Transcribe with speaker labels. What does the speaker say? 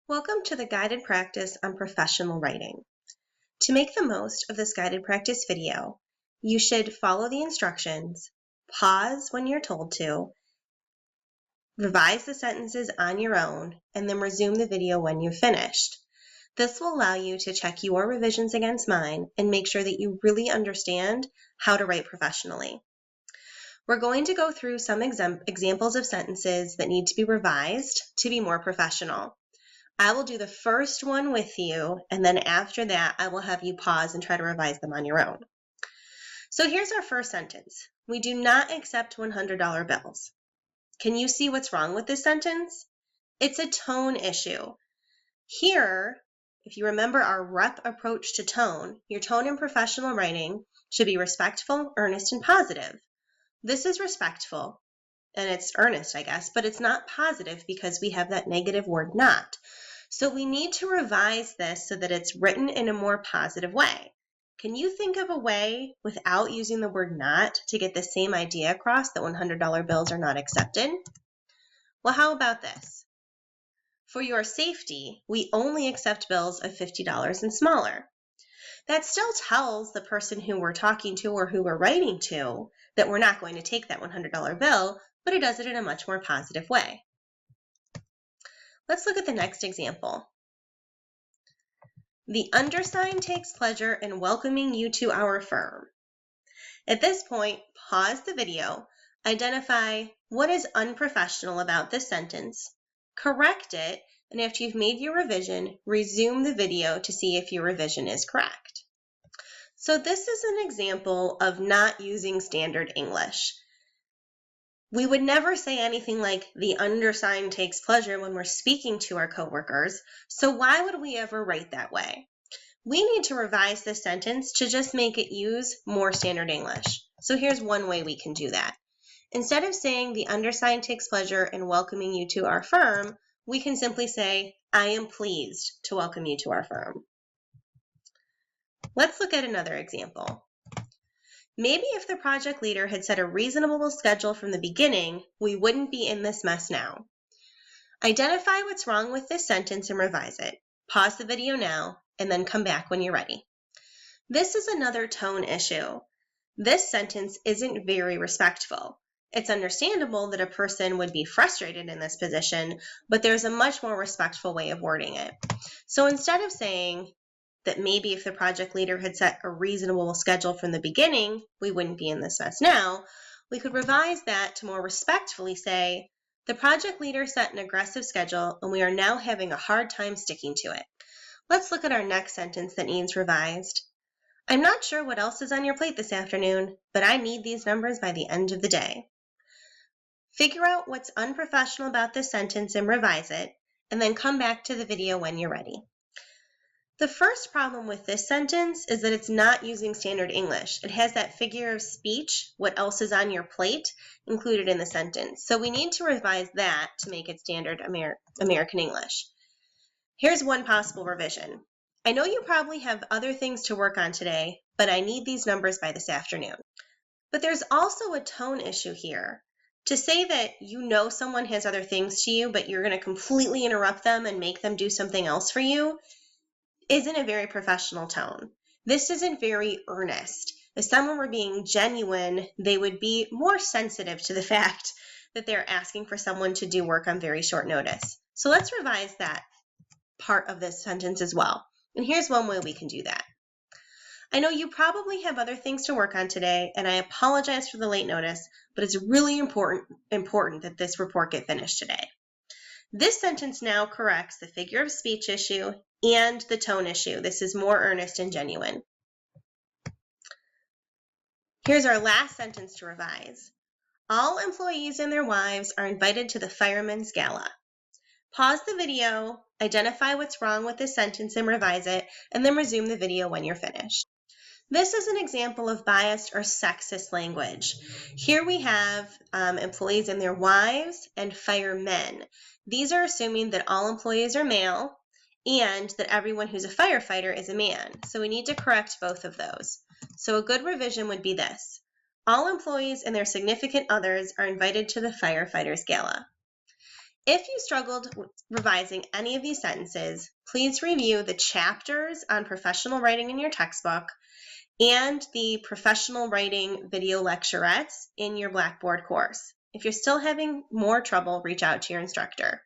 Speaker 1: Welcome to the guided practice on professional writing. To make the most of this guided practice video, you should follow the instructions, pause when you're told to, revise the sentences on your own, and then resume the video when you've finished. This will allow you to check your revisions against mine and make sure that you really understand how to write professionally. We're going to go through some examples of sentences that need to be revised to be more professional. I will do the first one with you, and then after that, I will have you pause and try to revise them on your own. So here's our first sentence. We do not accept $100 bills. Can you see what's wrong with this sentence? It's a tone issue. Here, if you remember our rep approach to tone, your tone in professional writing should be respectful, earnest, and positive. This is respectful, and it's earnest, I guess, but it's not positive because we have that negative word not. So we need to revise this so that it's written in a more positive way. Can you think of a way without using the word not to get the same idea across that $100 bills are not accepted? Well, how about this? For your safety, we only accept bills of $50 and smaller. That still tells the person who we're talking to or who we're writing to that we're not going to take that $100 bill, but it does it in a much more positive way. Let's look at the next example. The undersigned takes pleasure in welcoming you to our firm. At this point, pause the video, identify what is unprofessional about this sentence, correct it, and after you've made your revision, resume the video to see if your revision is correct. So this is an example of not using standard English. We would never say anything like the undersigned takes pleasure when we're speaking to our coworkers, so why would we ever write that way? We need to revise this sentence to just make it use more standard English. So here's one way we can do that. Instead of saying the undersigned takes pleasure in welcoming you to our firm, we can simply say, I am pleased to welcome you to our firm. Let's look at another example. Maybe if the project leader had set a reasonable schedule from the beginning, we wouldn't be in this mess now. Identify what's wrong with this sentence and revise it. Pause the video now, and then come back when you're ready. This is another tone issue. This sentence isn't very respectful. It's understandable that a person would be frustrated in this position, but there's a much more respectful way of wording it. So instead of saying that maybe if the project leader had set a reasonable schedule from the beginning, we wouldn't be in this mess now, we could revise that to more respectfully say, the project leader set an aggressive schedule and we are now having a hard time sticking to it. Let's look at our next sentence that needs revised. I'm not sure what else is on your plate this afternoon, but I need these numbers by the end of the day. Figure out what's unprofessional about this sentence and revise it, and then come back to the video when you're ready. The first problem with this sentence is that it's not using standard English. It has that figure of speech, what else is on your plate, included in the sentence. So we need to revise that to make it standard American English. Here's one possible revision. I know you probably have other things to work on today, but I need these numbers by this afternoon. But there's also a tone issue here. To say that you know someone has other things to you, but you're going to completely interrupt them and make them do something else for you, isn't a very professional tone. This isn't very earnest. If someone were being genuine, they would be more sensitive to the fact that they're asking for someone to do work on very short notice. So let's revise that part of this sentence as well. And here's one way we can do that. I know you probably have other things to work on today, and I apologize for the late notice, but it's really important that this report get finished today. This sentence now corrects the figure of speech issue and the tone issue. This is more earnest and genuine. Here's our last sentence to revise. All employees and their wives are invited to the fireman's gala. Pause the video, identify what's wrong with this sentence and revise it, and then resume the video when you're finished. This is an example of biased or sexist language. Here we have employees and their wives and firemen. These are assuming that all employees are male and that everyone who's a firefighter is a man. So we need to correct both of those. So a good revision would be this. All employees and their significant others are invited to the firefighters gala. If you struggled with revising any of these sentences, please review the chapters on professional writing in your textbook and the professional writing video lecturettes in your Blackboard course. If you're still having more trouble, reach out to your instructor.